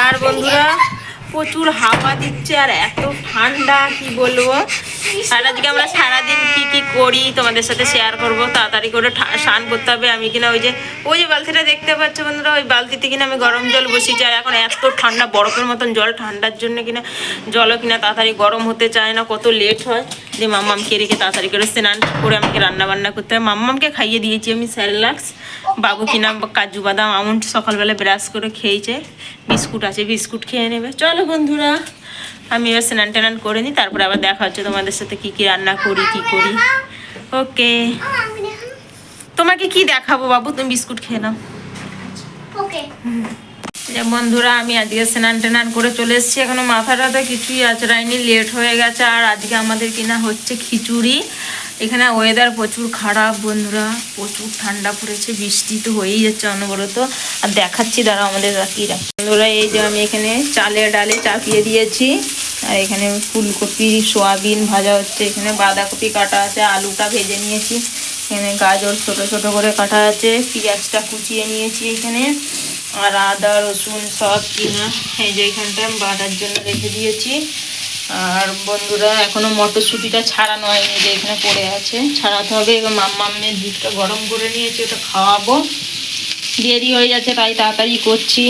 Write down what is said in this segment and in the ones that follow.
আর বন্ধুরা প্রচুর হাওয়া দিচ্ছে আর এত ঠান্ডা কি বলবো। আর আজকে আমরা সারাদিন কি কি করি তোমাদের সাথে শেয়ার করব। তাড়াতাড়ি করে স্নান করতে হবে। আমি কিনা ওই যে বালতিটা দেখতে পাচ্ছ বন্ধুরা, ওই বালতিতে কিনা আমি গরম জল বসিয়েছি। আর এখন এত ঠান্ডা, বরফের মতন জল, ঠান্ডার জন্য কিনা জলও কিনা তাড়াতাড়ি গরম হতে চায় না, কত লেট হয়। যে মাম্মামকে রেখে তাড়াতাড়ি করে স্নান করে আমাকে রান্না বান্না করতে হয়। মাম্মামকে খাইয়ে দিয়েছি আমি স্যারেলাক্স, বাবু কিনা কাজু বাদাম আমন্ড সকালবেলা ব্রাশ করে খেয়েছে। বিস্কুট আছে, বিস্কুট খেয়ে নেবে। চলো বন্ধুরা আমি এবার স্নান টান করে নিই, তারপরে আবার দেখা হচ্ছে তোমাদের সাথে কি কি রান্না করি কি করি। ওকে, তোমাকে কি দেখাবো বাবু, তুমি বিস্কুট খেয়ে নাও। ওকে বন্ধুরা আমি আজকে স্নান টান করে চলে এসেছি। এখনো মাথাটাতে কিছুই আঁচড়ায়নি, লেট হয়ে গেছে। আর আজকে আমাদের কিনা হচ্ছে খিচুড়ি। এখানে ওয়েদার প্রচুর খারাপ বন্ধুরা, প্রচুর ঠান্ডা পড়েছে, বৃষ্টি তো হয়েই যাচ্ছে অনবরত। আর দেখাচ্ছি দাঁড়াও আমাদের রাকিরা। বন্ধুরা এই যে আমি এখানে চালে ডালে চাপিয়ে দিয়েছি। আর এখানে ফুলকপি সোয়াবিন ভাজা হচ্ছে, এখানে বাঁধাকপি কাটা আছে, আলুটা ভেজে নিয়েছি, এখানে গাজর ছোট ছোট করে কাটা আছে, পেঁয়াজটা কুচিয়ে নিয়েছি এখানে, আর আদা রসুন সব কিনা এই যে এখানটা বাটার জন্য রেখে দিয়েছি। আর বন্ধুরা এখনো মটরশুঁটিটা ছাড়ানো হয়নি, যে এখানে পড়ে আছে, ছাড়াতে হবে। এবার মাম্মামের দুধটা গরম করে নিয়েছি, ওটা খাওয়াবো। দেরি হয়ে যাচ্ছে তাই তাড়াতাড়ি করছি।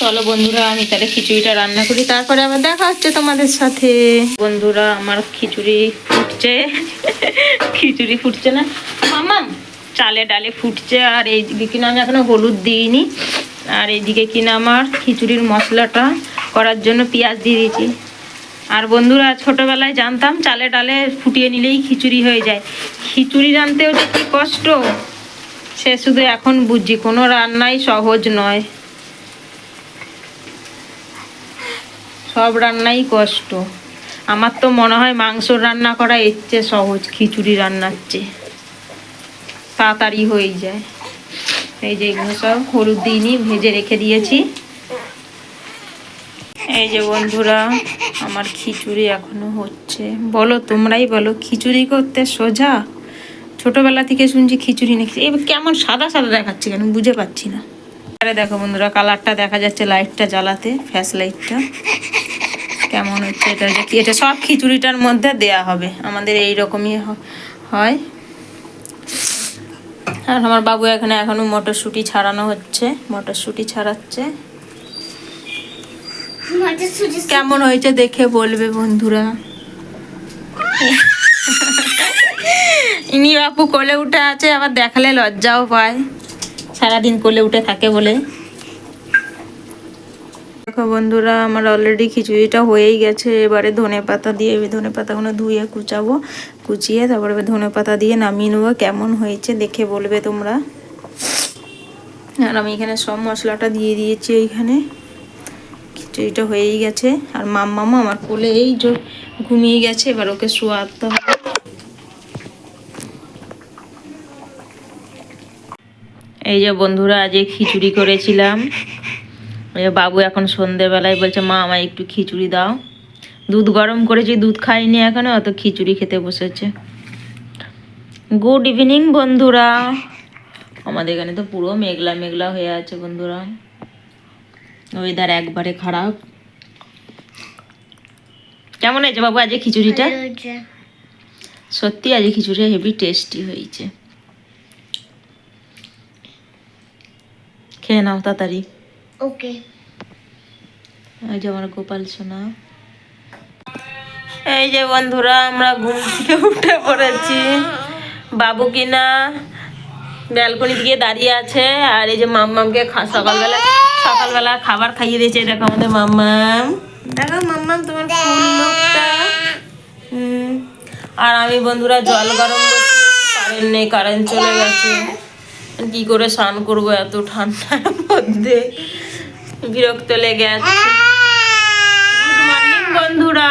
চলো বন্ধুরা আমি তাহলে খিচুড়িটা রান্না করি, তারপরে আবার দেখা হচ্ছে তোমাদের সাথে। বন্ধুরা আমার খিচুড়ি ফুটছে, খিচুড়ি ফুটছে না মাম্মাম, চালে ডালে ফুটছে। আর এইদিকে কিনা আমি এখনো হলুদ দিইনি। আর এইদিকে কিনা আমার খিচুড়ির মশলাটা করার জন্য পেঁয়াজ দিয়ে দিয়েছি। আর বন্ধুরা ছোটোবেলায় জানতাম চালে ডালে ফুটিয়ে নিলেই খিচুড়ি হয়ে যায়। খিচুড়ি রাঁধতেও যে কী কষ্ট সে শুধু এখন বুঝছি, কোনো রান্নাই সহজ নয়, সব রান্নাই কষ্ট। আমার তো মনে হয় মাংসর রান্না করা এর চেয়ে সহজ খিচুড়ি রান্নার চেয়ে, তাড়াতাড়ি হয়ে যায়। এই যে এগুলো সব হলুদ দিইনি, ভেজে রেখে দিয়েছি। এই যে বন্ধুরা আমার খিচুড়ি এখনো হচ্ছে। বলো তোমরাই বলো, খিচুড়ি করতে সোজা? ছোটবেলা থেকে শুনছি খিচুড়ি নাকি এবার কেমন সাদা সাদা দেখাচ্ছে, কেন বুঝে পাচ্ছি না। আরে দেখো বন্ধুরা কালারটা দেখা যাচ্ছে লাইটটা জ্বালাতে, ফ্ল্যাশ লাইটটা কেমন হচ্ছে। এটা যে এটা সব খিচুড়িটার মধ্যে দেয়া হবে, আমাদের এই রকমই হয়। আর আমার বাবু এখানে এখনো মটরশুঁটি ছাড়ানো হচ্ছে, মটরশুঁটি ছাড়াচ্ছে। কেমন হয়েছে দেখে বলবে বন্ধুরা। ইনি বাপু কোলে উঠে আছে, আবার দেখালে লজ্জাও পায়, সারাদিন কোলে উঠে থাকে বলে। দেখো বন্ধুরা আমার অলরেডি খিচুড়িটা হয়েই গেছে। এবারে ধনে পাতা দিয়ে, ধনে পাতাগুলো ধুয়ে কুচাবো, কুচিয়ে তারপরে ধনে পাতা দিয়ে নামিয়ে নেবো। কেমন হয়েছে দেখে বলবে তোমরা। আর আমি এখানে সব মশলাটা দিয়ে দিয়েছি এইখানে। খিচুড়িটা হয়েই গেছে। আর মাম্মামও আমার কোলে এই যে ঘুমিয়ে গেছে, এবার ওকে শোয়াতে হবে। এই যে বন্ধুরা আজ খিচুড়ি করেছিলাম। বাবু এখন সন্ধেবেলায় বলছে মা আমায় একটু খিচুড়ি দাও। দুধ গরম করেছি, দুধ খাইনি এখনো, অত খিচুড়ি খেতে বসেছে। গুড ইভিনিং বন্ধুরা। আমাদের এখানে তো পুরো মেঘলা মেঘলা হয়ে আছে বন্ধুরা, ওয়েদার একবারে খারাপ। কেমন হয়েছে বাবু আজকে খিচুড়িটা? সত্যি আজকে খিচুড়িটা হেভি টেস্টি হয়েছে। খেয়ে নাও তাড়াতাড়ি। ওকে। এই যে আমার গোপাল সোনা। এই যে বন্ধুরা আমরা ঘুম থেকে উঠে পড়েছি। বাবু কিনা ব্যালকনি দিকে দাঁড়িয়ে আছে। আর এই যে মাম্মামকে সকালবেলা খাবার খাইয়ে দিয়েছে। দেখো আমাদের মাম্মাম, দেখো মাম্মাম তোমার ফুল লোকটা। আর আমি বন্ধুরা জল গরম করছি, কারেন্ট নেই, কারেন্ট চলে গেছে। কি করে স্নান করবো এত ঠান্ডার মধ্যে, বিরক্ত লেগে আছে। গুড মর্নিং বন্ধুরা।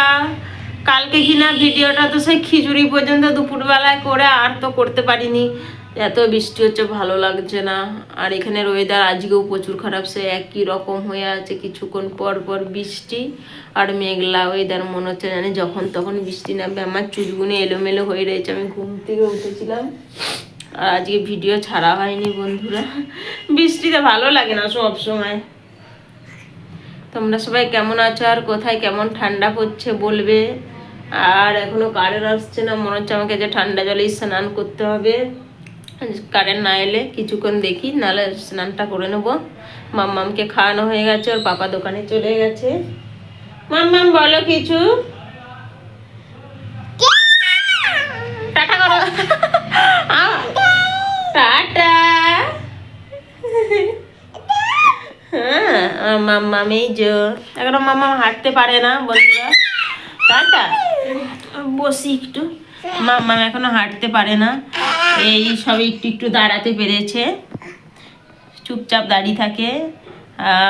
কালকে কিনা ভিডিওটা তো সেই খিচুড়ি পর্যন্ত দুপুরবেলায় করে আর তো করতে পারিনি, এত বৃষ্টি হচ্ছে ভালো লাগছে না। আর এখানের ওয়েদার আজকেও প্রচুর খারাপ, সে একই রকম হয়ে আছে, কিছুক্ষণ পর পর বৃষ্টি আর মেঘলা ওয়েদার। মনে হচ্ছে জানি যখন তখন বৃষ্টি নামবে। আমার চুলগুলো এলোমেলো হয়ে রয়েছে, আমি ঘুম থেকে উঠেছিলাম আর আজকে ভিডিও ছাড়া হয়নি বন্ধুরা। বৃষ্টিতে ভালো লাগে না সব সময়। তোমরা সবাই কেমন আছো আর কোথায় কেমন ঠান্ডা পড়ছে বলবে। আর এখনো কারেন্ট আসছে না, মনে হচ্ছে আমাকে যে ঠান্ডা জলেই স্নান করতে হবে। কারেন্ট না এলে কিছুক্ষণ দেখি, নাহলে স্নানটা করে নেবো। মাম্মামকে খাওয়ানো হয়ে গেছে, ওর পাপা দোকানে চলে গেছে। মাম্মাম বলো কিছু, টাটা করো। টাটা। হ্যাঁ মাম্মাম এই যে এখন মাম্মাম হাঁটতে পারে না বন্ধুরা। টাটা। বসি একটু। মাম্মাম এখনো হাঁটতে পারে না, এই সব একটু একটু দাঁড়াতে পেরেছে, চুপচাপ দাঁড়িয়ে থাকে।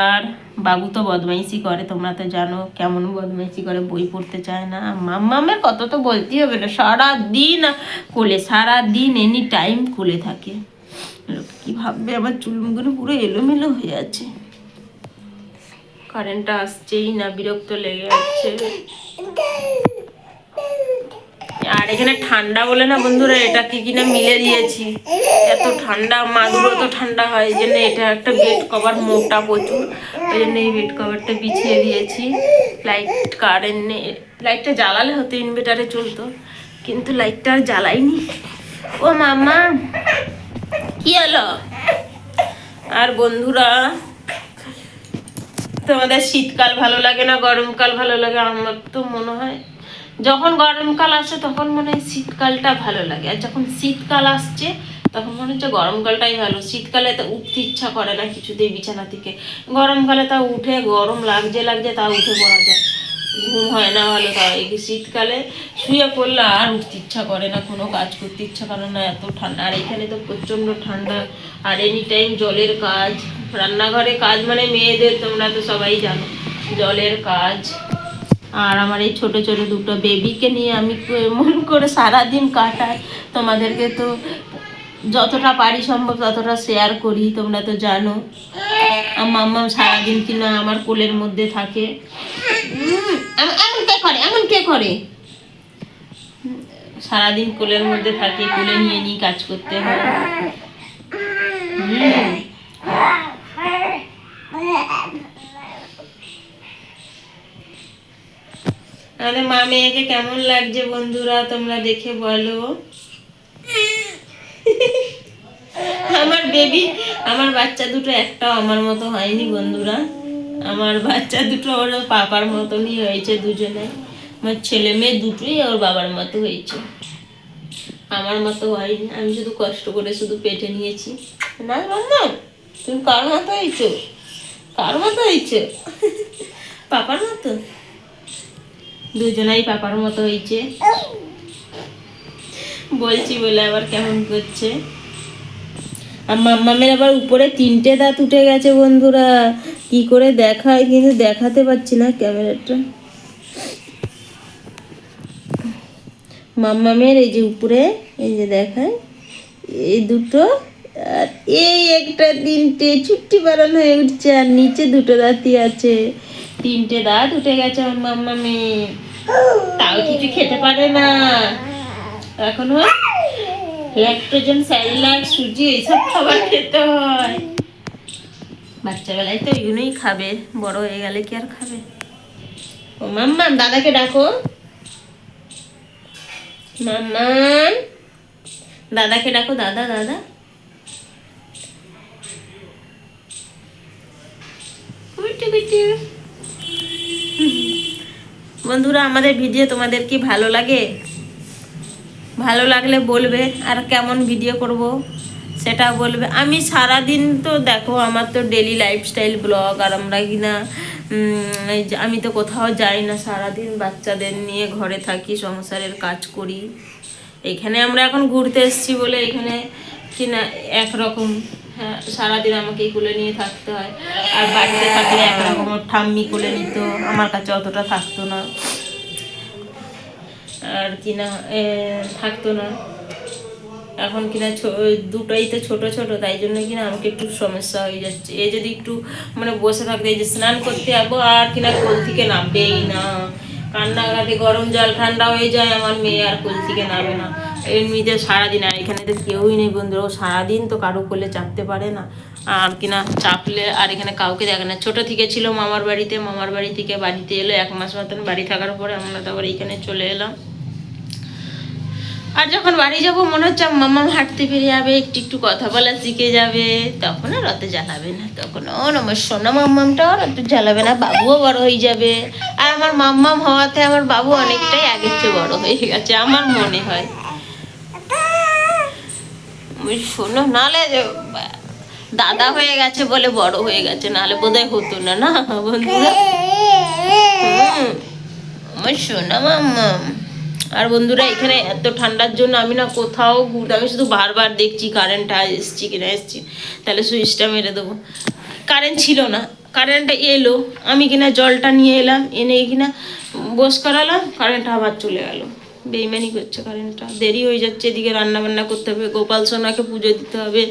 আর বাবু তো বদমাইশি করে, তোমরা তো জানো কেমন বদমাইশি করে, বই পড়তে চায় না। মাম্মামের কত তো বলতেই হবে না, সারাদিন কোলে, সারাদিন এনি টাইম কোলে থাকে। লোক কি ভাববে, আমার চুলগুলো পুরো এলোমেলো হয়ে আছে। কারেন্টটা আসছেই না, বিরক্ত লেগে যাচ্ছে। আর এখানে ঠান্ডা বলে না বন্ধুরা, এটাকে কিনা মিলে দিয়েছি। এত ঠান্ডা, মাদুরও তো ঠান্ডা হয়, এই জন্য এটা একটা বেড কভার মোটা প্রচুর, ওই জন্য এই বেড কভারটা বিছিয়ে দিয়েছি। লাইট কারেন্ট নেই, লাইটটা জ্বালালে হতো, ইনভার্টারে চলতো, কিন্তু লাইটটা আর জ্বালাইনি। ও মামা কি হলো? আর বন্ধুরা, তোমাদের শীতকাল ভালো লাগে না গরমকাল ভালো লাগে? আমার তো মনে হয় যখন গরমকাল আসে তখন মনে হয় শীতকালটা ভালো লাগে, আর যখন শীতকাল আসছে তখন মনে হচ্ছে গরমকালটাই ভালো। শীতকালে তো উঠতে ইচ্ছা করে না কিছুতেই বিছানা থেকে, গরমকালে তা উঠে, গরম লাগছে তা উঠে পড়া যায়, ঘুম হয় না ভালো। তাই শীতকালে শুয়ে পড়লে আর উঠতে ইচ্ছা করে না, কোনো কাজ করতে ইচ্ছা করে না, এত ঠান্ডা। আর এখানে তো প্রচণ্ড ঠান্ডা, আর এনি টাইম জলের কাজ, রান্নাঘরে কাজ মানে মেয়েদের, তোমরা তো সবাই জানো, জলের কাজ। আর আমার এই ছোট ছোট দুটো বেবিকে নিয়ে আমি মন করে সারাদিন কাটাই। তোমাদেরকে তো যতটা পারি সম্ভব ততটা শেয়ার করি, তোমরা তো জানো। আমার মাম্মা সারাদিন কিনা আমার কোলের মধ্যে থাকে। এমন কে করে সারাদিন কোলের মধ্যে থাকে, কোলে নিয়ে নিয়ে কাজ করতে হয়। আমাদের মা মেয়েকে কেমন লাগছে বন্ধুরা, তোমরা দেখে বলো। আমার বেবি, আমার বাচ্চা দুটো একটাও আমার মতো হয়নি বন্ধুরা। আমার বাচ্চা দুটো ওর পাপার মতনই হয়েছে দুজনে। আমার ছেলে মেয়ে দুটোই ওর বাবার মতো হয়েছে, আমার মতো হয়নি। আমি শুধু কষ্ট করে শুধু পেটে নিয়েছি। না না, তুমি কার মতো হয়েছো? কার মতো হয়েছো? পাপার মতো। দুজনাই পাপার মতো হয়েছে বলছি বলে আবার কেমন করছে। আর মাম্মামের আবার উপরে 3টে দাঁত উঠে গেছে বন্ধুরা, কি করে দেখায় কিন্তু দেখাতে পারছি না ক্যামেরাটা। মাম্মামের এই যে উপরে, এই যে দেখায়, এই দুটো, আর এই একটা 3টে ছুট্টি বাড়ানো হয়ে উঠছে, আর নিচে 2টো দাঁতই আছে। 3টে দাঁত উঠে গেছে আমার মাম্মামের, তাও কিছু খেতে পারে না এখনো। ল্যাকটোজেন, স্যালাড, সুজি এইসব খাবার খেতে হয়। বাচ্চাবেলায় তো এগুলোই খাবে, বড় হয়ে গেলে কি আর খাবে? ও মাম্মাম, দাদাকে ডাকো। মাম্মাম, দাদাকে ডাকো, দাদা দাদা। বন্ধুরা, আমাদের ভিডিও তোমাদের কি ভালো লাগে? ভালো লাগলে বলবে, আর কেমন ভিডিও করব সেটা বলবে। আমি সারাদিন তো দেখো, আমার তো ডেলি লাইফস্টাইল ব্লগ, আর আমরা কিনা আমি তো কোথাও যাই না, সারাদিন বাচ্চাদের নিয়ে ঘরে থাকি, সংসারের কাজ করি। এখানে আমরা এখন ঘুরতে এসেছি বলে এখানে কিনা একরকম, হ্যাঁ সারাদিন আমাকেই কোলে নিয়ে থাকতে হয়। আর বাড়িতে থাকলে একরকম, ঠাম্মি কোলে নিত, আমার কাছে অতটা থাকতো না, আর কিনা থাকতো না। এখন কিনা দুটোই তো ছোট ছোট, তাই জন্য কিনা আমাকে একটু সমস্যা হয়ে যাচ্ছে। এ যদি একটু মানে বসে থাকতে, এই যে স্নান করতে যাবো, আর কিনা কোল থেকে নামবেই না, কান্নাকাটি, গরম জল ঠান্ডা হয়ে যায়, আমার মেয়ে আর কোল থেকে নামে না। এমনিতে সারাদিন, আর এখানে তো কেউই নেই বন্ধুরা, ও সারাদিন তো কারো কোলে চাপতে পারে না, আর কিনা চাপলে আর এখানে কাউকে দেখে না। ছোটো থেকে ছিল মামার বাড়িতে, মামার বাড়ি থেকে বাড়িতে এলো 1 মাস মতন, বাড়ি থাকার পরে আমরা তারপর এইখানে চলে এলাম। আর যখন বাড়ি যাব মনে হচ্ছে মাম্মাম হাঁটতে পেরে যাবে, একটু একটু কথা বলা শিখে যাবে, তখন আর অত জ্বালাবে না, তখন আমার সোনা মাম্মামটা আর অত জ্বালাবে না, বাবুও বড় হয়ে যাবে। আর আমার মাম্মাম হওয়াতে আমার বাবু অনেকটাই আগের চেয়ে বড় হয়ে গেছে আমার মনে হয়। শোনো, নাহলে দাদা হয়ে গেছে বলে বড় হয়ে গেছে, নাহলে বোধহয় হতো না, না বন্ধুরা? আমার সোনা মাম্মাম। আর বন্ধুরা এখানে এত ঠান্ডার জন্য আমি না কোথাও ঘুরতে, আমি শুধু বারবার দেখছি কারেন্টটা এসছি কিনা, এসছি তাহলে সুইচটা মেরে দেবো। কারেন্ট ছিল না, কারেন্টটা এলো, আমি কিনা জলটা নিয়ে এলাম, এনে কিনা বস করালাম, কারেন্টটা আবার চলে গেল। বেইমানি করছে কারেন্টটা, দেরি হয়ে যাচ্ছে, এদিকে রান্না বান্না করতে হবে, গোপাল সোনাকে পুজো দিতে হবে।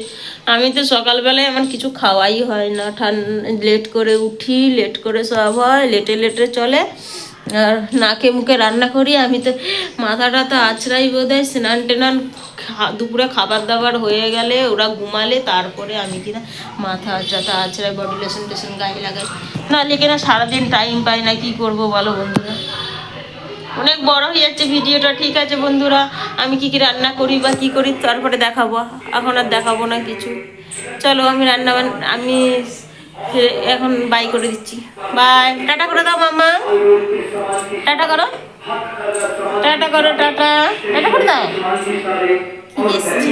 আমি তো সকালবেলায় আমার কিছু খাওয়াই হয় না, লেট করে উঠি, লেট করে সব হয়, লেটে লেটে চলে, আর নাকে মুখে রান্না করি। আমি তো মাথাটা তো আছড়াই বোধহয়, স্নান টেনান দুপুরে খাবার দাবার হয়ে গেলে, ওরা ঘুমালে, তারপরে আমি কিনা মাথা আছড়াটা আছড়াই, বডি লোশন টেশন গায়ে লাগাই, নাহলে কিনা সারাদিন টাইম পাই না। কি করব বলো বন্ধুরা? অনেক বড় হয়ে যাচ্ছে ভিডিওটা, ঠিক আছে বন্ধুরা, আমি কি কি রান্না করি বা কি করি তারপরে দেখাবো, এখন আর দেখাবো না কিছু। চলো আমি আমি এখন বাই করে দিচ্ছি, বাই, টাটা করে দাও মাম্মা, টাটা করো, টাটা করো, টাটা, টাটা করে দাও। এসছি।